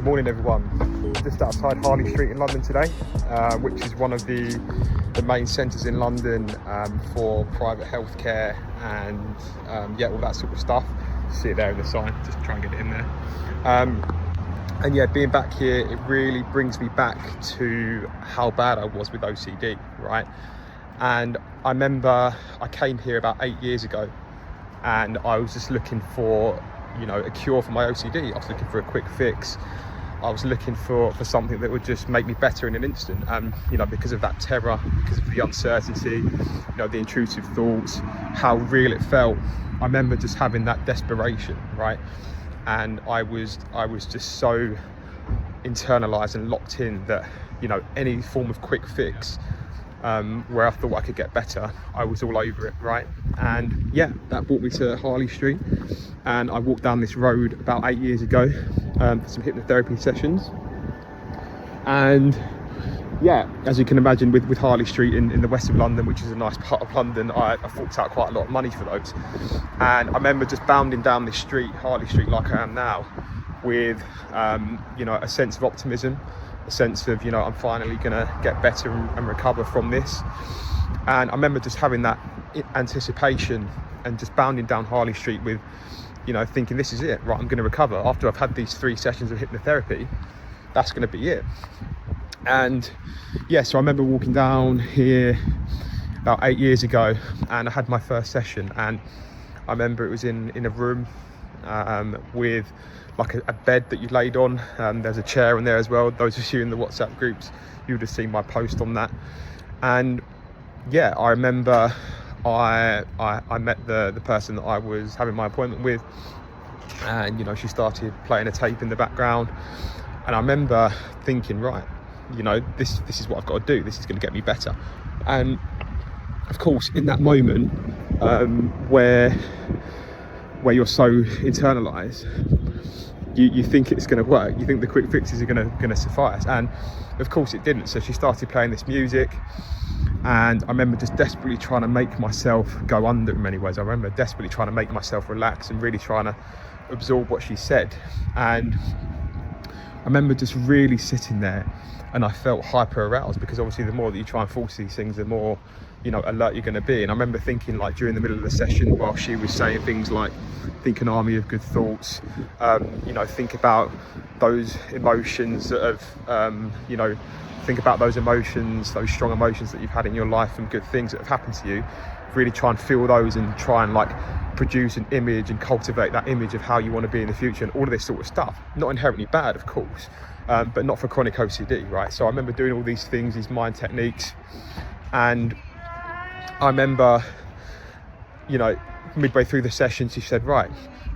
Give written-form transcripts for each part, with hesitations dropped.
morning everyone. Just outside Harley Street in London today, which is one of the main centres in London for private healthcare and all that sort of stuff. See it there in the sign, just try and get it in there. And yeah, being back here, it really brings me back to how bad I was with OCD, right? And I remember I came here about 8 years ago and I was just looking for, a cure for my OCD. I was looking for a quick fix. I was looking for something that would just make me better in an instant. And, because of that terror, because of the uncertainty, the intrusive thoughts, how real it felt. I remember just having that desperation, right? And I was just so internalized and locked in that, any form of quick fix, where I thought I could get better, I was all over it, right? And yeah, that brought me to Harley Street, and I walked down this road about 8 years ago for some hypnotherapy sessions. And yeah, as you can imagine, with Harley Street in the west of London, which is a nice part of London, I forked out quite a lot of money for those. And I remember just bounding down this street, Harley Street, like I am now, with a sense of optimism, a sense of, I'm finally gonna get better and recover from this. And I remember just having that anticipation and just bounding down Harley Street with, thinking this is it, right? I'm gonna recover. After I've had these 3 sessions of hypnotherapy, that's gonna be it. And yeah, so I remember walking down here about 8 years ago and I had my first session, and I remember it was in a room with like a bed that you laid on. There's a chair in there as well. Those of you in the WhatsApp groups, you would have seen my post on that. And yeah, I remember I met the person that I was having my appointment with, and she started playing a tape in the background, and I remember thinking, right, this is what I've got to do. This is going to get me better. And of course, in that moment where you're so internalized, you think it's going to work. You think the quick fixes are going to suffice, and of course it didn't. So she started playing this music, and I remember just desperately trying to make myself go under in many ways. I remember desperately trying to make myself relax and really trying to absorb what she said. And I remember just really sitting there, and I felt hyper aroused, because obviously the more that you try and force these things, the more alert you're going to be. And I remember thinking, like, during the middle of the session, while she was saying things like, think an army of good thoughts, think about those emotions that have think about those emotions, those strong emotions that you've had in your life and good things that have happened to you. Really try and feel those and try and produce an image and cultivate that image of how you want to be in the future, and all of this sort of stuff. Not inherently bad, of course, but not for chronic OCD, right? So I remember doing all these things, these mind techniques, and I remember, midway through the session, she said, right,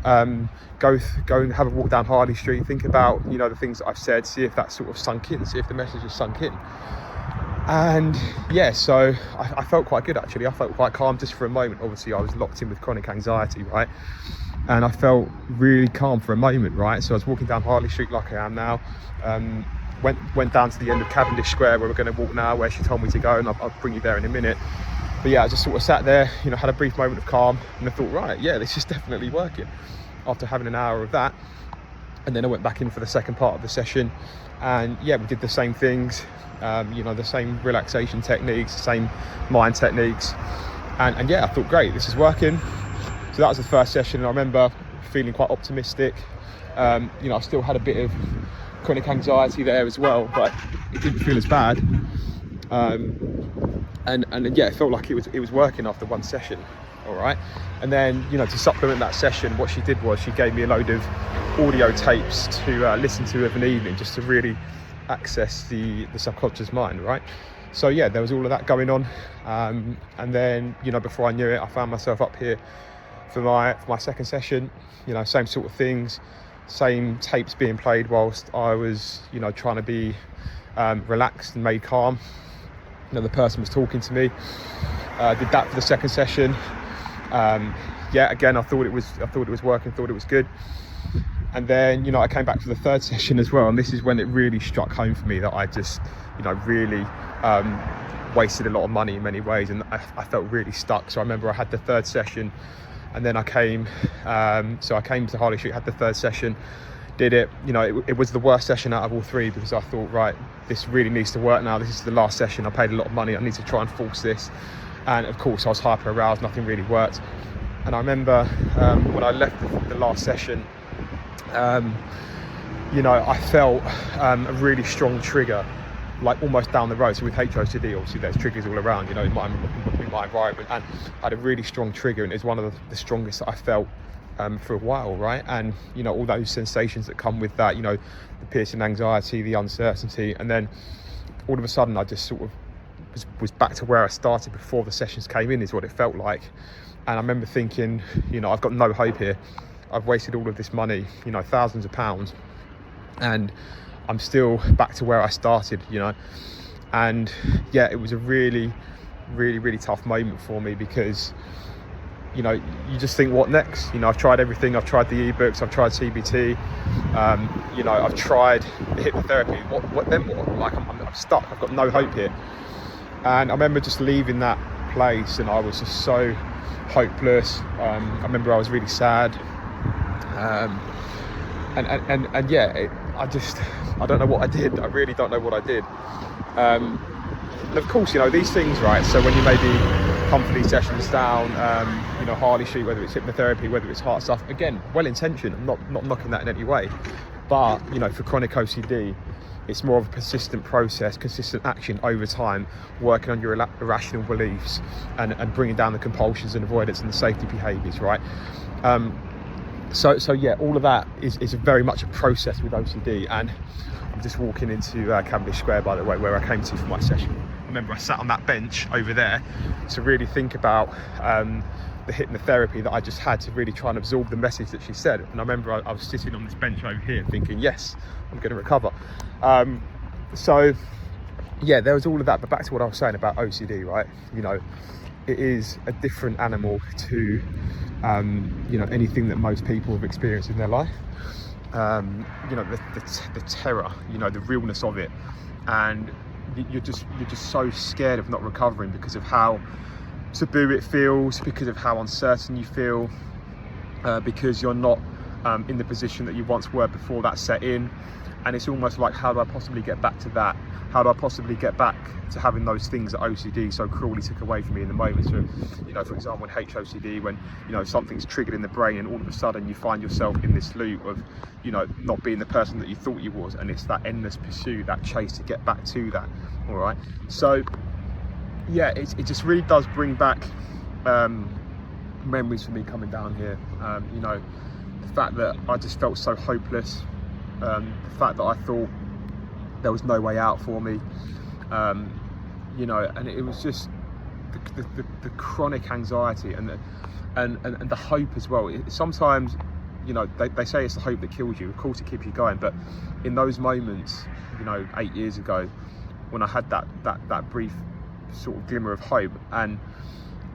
go and have a walk down Harley Street, think about, the things that I've said, see if that sort of sunk in, see if the message has sunk in. And yeah, so I felt quite good, actually. I felt quite calm just for a moment. Obviously, I was locked in with chronic anxiety, right? And I felt really calm for a moment, right? So I was walking down Harley Street like I am now, went down to the end of Cavendish Square, where we're going to walk now, where she told me to go, and I'll bring you there in a minute. But yeah, I just sort of sat there, had a brief moment of calm, and I thought, right, yeah, this is definitely working, after having an hour of that. And then I went back in for the second part of the session, and yeah, we did the same things, the same relaxation techniques, the same mind techniques, and yeah, I thought, great, this is working. So that was the first session, and I remember feeling quite optimistic. I still had a bit of chronic anxiety there as well, but it didn't feel as bad. And yeah, it felt like it was working after one session. All right. And then, to supplement that session, what she did was she gave me a load of audio tapes to listen to of an evening, just to really access the subconscious mind, right? So yeah, there was all of that going on. And then, before I knew it, I found myself up here for my second session. Same sort of things, same tapes being played whilst I was, trying to be relaxed and made calm. The person was talking to me. Did that for the second session. Again, I thought it was working, thought it was good. And then, I came back for the third session as well, and this is when it really struck home for me that I just, really wasted a lot of money in many ways, and I felt really stuck. So I remember I had the third session, and then I came to Harley Street, had the third session, did it. You know, it was the worst session out of all 3 because I thought, right, this really needs to work now. This is the last session. I paid a lot of money. I need to try and force this. And of course, I was hyper aroused. Nothing really worked. And I remember when I left the last session, you know, I felt a really strong trigger, like almost down the road. So with HOCD, obviously there's triggers all around, you know, in my environment, and I had a really strong trigger, and it's one of the strongest that I felt for a while, right? And you know, all those sensations that come with that, you know, the piercing anxiety, the uncertainty, and then all of a sudden I just sort of was back to where I started before the sessions came in, is what it felt like. And I remember thinking, you know, I've got no hope here. I've wasted all of this money, you know, thousands of pounds, and I'm still back to where I started, you know. And yeah, it was a really tough moment for me, because you know, you just think, what next? You know, I've tried everything. I've tried the ebooks, I've tried CBT, you know, I've tried the hypnotherapy. What then? What? Like, I'm stuck. I've got no hope here. And I remember just leaving that place, and I was just so hopeless. I remember I was really sad, and yeah, I don't know what I did. I really don't know what I did. And of course, you know, these things, right? So when you maybe come for these sessions down, you know, Harley Street, whether it's hypnotherapy, whether it's heart stuff, again, well-intentioned. I'm not knocking that in any way, but you know, for chronic OCD, it's more of a persistent process, consistent action over time, working on your irrational beliefs and bringing down the compulsions and avoidance and the safety behaviours, right? So yeah, all of that is very much a process with OCD. And I'm just walking into Cavendish Square, by the way, where I came to for my session. Remember, I sat on that bench over there to really think about the hypnotherapy that I just had, to really try and absorb the message that she said. And I remember I was sitting on this bench over here thinking, yes, I'm going to recover. So yeah, there was all of that. But back to what I was saying about OCD, right? You know, it is a different animal to you know, anything that most people have experienced in their life. You know, the terror, you know, the realness of it, and you're just so scared of not recovering because of how taboo it feels, because of how uncertain you feel, because you're not in the position that you once were before that set in. And it's almost like, how do I possibly get back to that? How do I possibly get back to having those things that OCD so cruelly took away from me in the moment? So, you know, for example, in HOCD, when, you know, something's triggered in the brain and all of a sudden you find yourself in this loop of, you know, not being the person that you thought you was, and it's that endless pursuit, that chase to get back to that, all right? So, yeah, it just really does bring back memories for me coming down here. You know, the fact that I just felt so hopeless, the fact that I thought there was no way out for me, you know, and it was just the chronic anxiety and the hope as well. Sometimes, you know, they say it's the hope that kills you. Of course it keeps you going, but in those moments, you know, 8 years ago, when I had that brief sort of glimmer of hope, and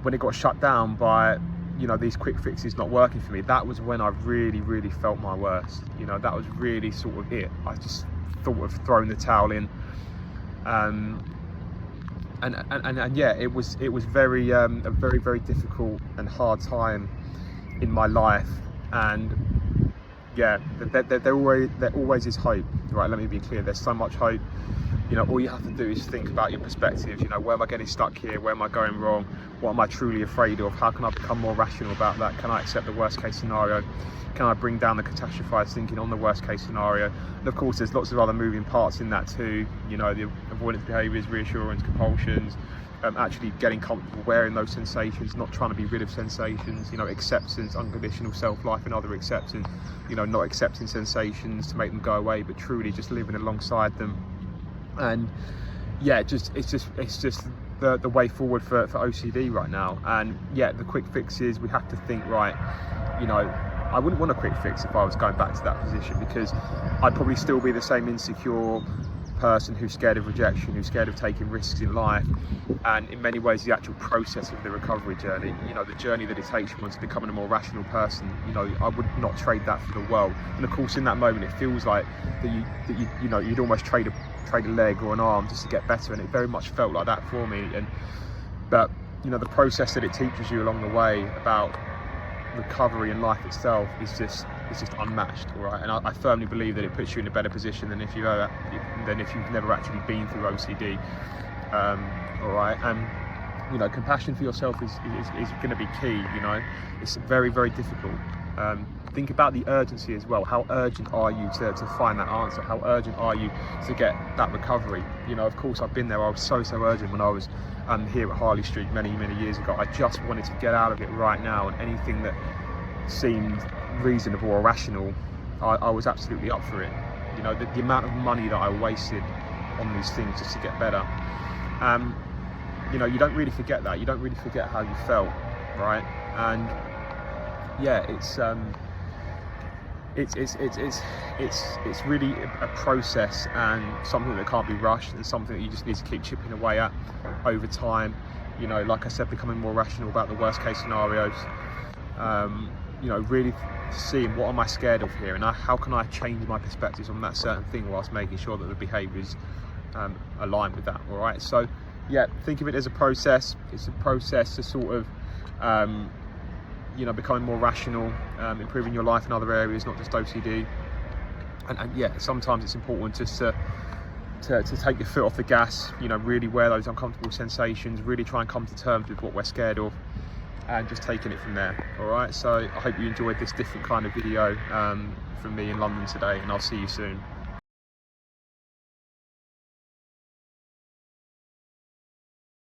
when it got shut down by, you know, these quick fixes not working for me, that was when I really felt my worst. You know, that was really sort of it. I just thought of throwing the towel in, and yeah, it was very a very difficult and hard time in my life. And yeah, there always is hope, right? Let me be clear, there's so much hope. You know, all you have to do is think about your perspectives. You know, where am I getting stuck here? Where am I going wrong? What am I truly afraid of? How can I become more rational about that? Can I accept the worst case scenario? Can I bring down the catastrophized thinking on the worst case scenario? And of course, there's lots of other moving parts in that too. You know, the avoidance behaviors, reassurance, compulsions, actually getting comfortable wearing those sensations, not trying to be rid of sensations, you know, acceptance, unconditional self-life and other acceptance, you know, not accepting sensations to make them go away, but truly just living alongside them. And yeah, it's just the way forward for OCD right now. And yeah, the quick fixes, we have to think, right, you know, I wouldn't want a quick fix if I was going back to that position, because I'd probably still be the same insecure person who's scared of rejection, who's scared of taking risks in life. And in many ways, the actual process of the recovery journey, you know, the journey that it takes you to becoming a more rational person, you know, I would not trade that for the world. And of course, in that moment, it feels like that you know, you'd almost trade a leg or an arm just to get better, and it very much felt like that for me. But you know, the process that it teaches you along the way about recovery and life itself is just is just unmatched, all right? And I firmly believe that it puts you in a better position than if you've never actually been through OCD, all right? And you know, compassion for yourself is going to be key. You know, it's very, very difficult. Think about the urgency as well. How urgent are you to find that answer? How urgent are you to get that recovery? You know, of course, I've been there. I was so urgent when I was here at Harley Street many years ago. I just wanted to get out of it right now, and anything that seemed reasonable or rational, I was absolutely up for it. You know, the amount of money that I wasted on these things just to get better. You know, you don't really forget that. You don't really forget how you felt, right? And yeah, it's really a process, and something that can't be rushed, and something that you just need to keep chipping away at over time. You know, like I said, becoming more rational about the worst case scenarios. You know, really seeing what am I scared of here, and how can I change my perspectives on that certain thing whilst making sure that the behaviours align with that. All right, so yeah, think of it as a process. It's a process to sort of you know, becoming more rational, improving your life in other areas, not just OCD. And yeah, sometimes it's important just to take your foot off the gas, you know, really wear those uncomfortable sensations, really try and come to terms with what we're scared of, and just taking it from there. All right, so I hope you enjoyed this different kind of video from me in London today, and I'll see you soon.